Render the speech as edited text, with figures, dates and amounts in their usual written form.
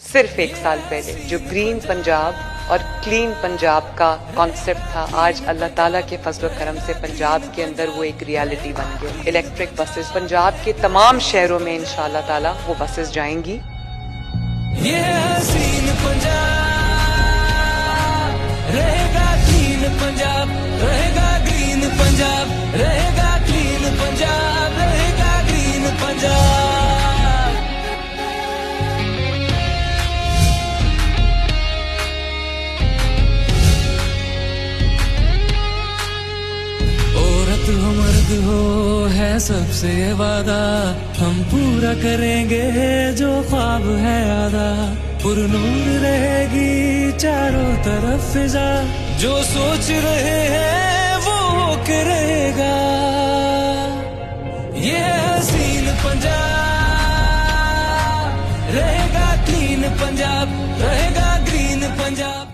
सिर्फ 1 साल पहले जो ग्रीन पंजाब और क्लीन पंजाब का कॉन्सेप्ट था, आज अल्लाह ताला के फजल करम से पंजाब के अंदर वो एक रियलिटी बन गया। इलेक्ट्रिक बसेस पंजाब के तमाम शहरों में इंशाल्लाह ताला वो बसेस जाएंगी। ये हसीन पंजाब रहेगा, क्लीन पंजाब रहेगा, ग्रीन पंजाब रहेगा, क्लीन पंजाब रहेगा, ग्रीन पंजाब। औरत हो मर्द हो है सबसे ये वादा, हम पूरा करेंगे जो ख्वाब है आधा। पुरनूर रहेगी चारों तरफ फिजा, जो सोच रहे हैं वो होके रहेगा। ये हसीन पंजाब रहेगा, क्लीन पंजाब रहेगा, ग्रीन पंजाब।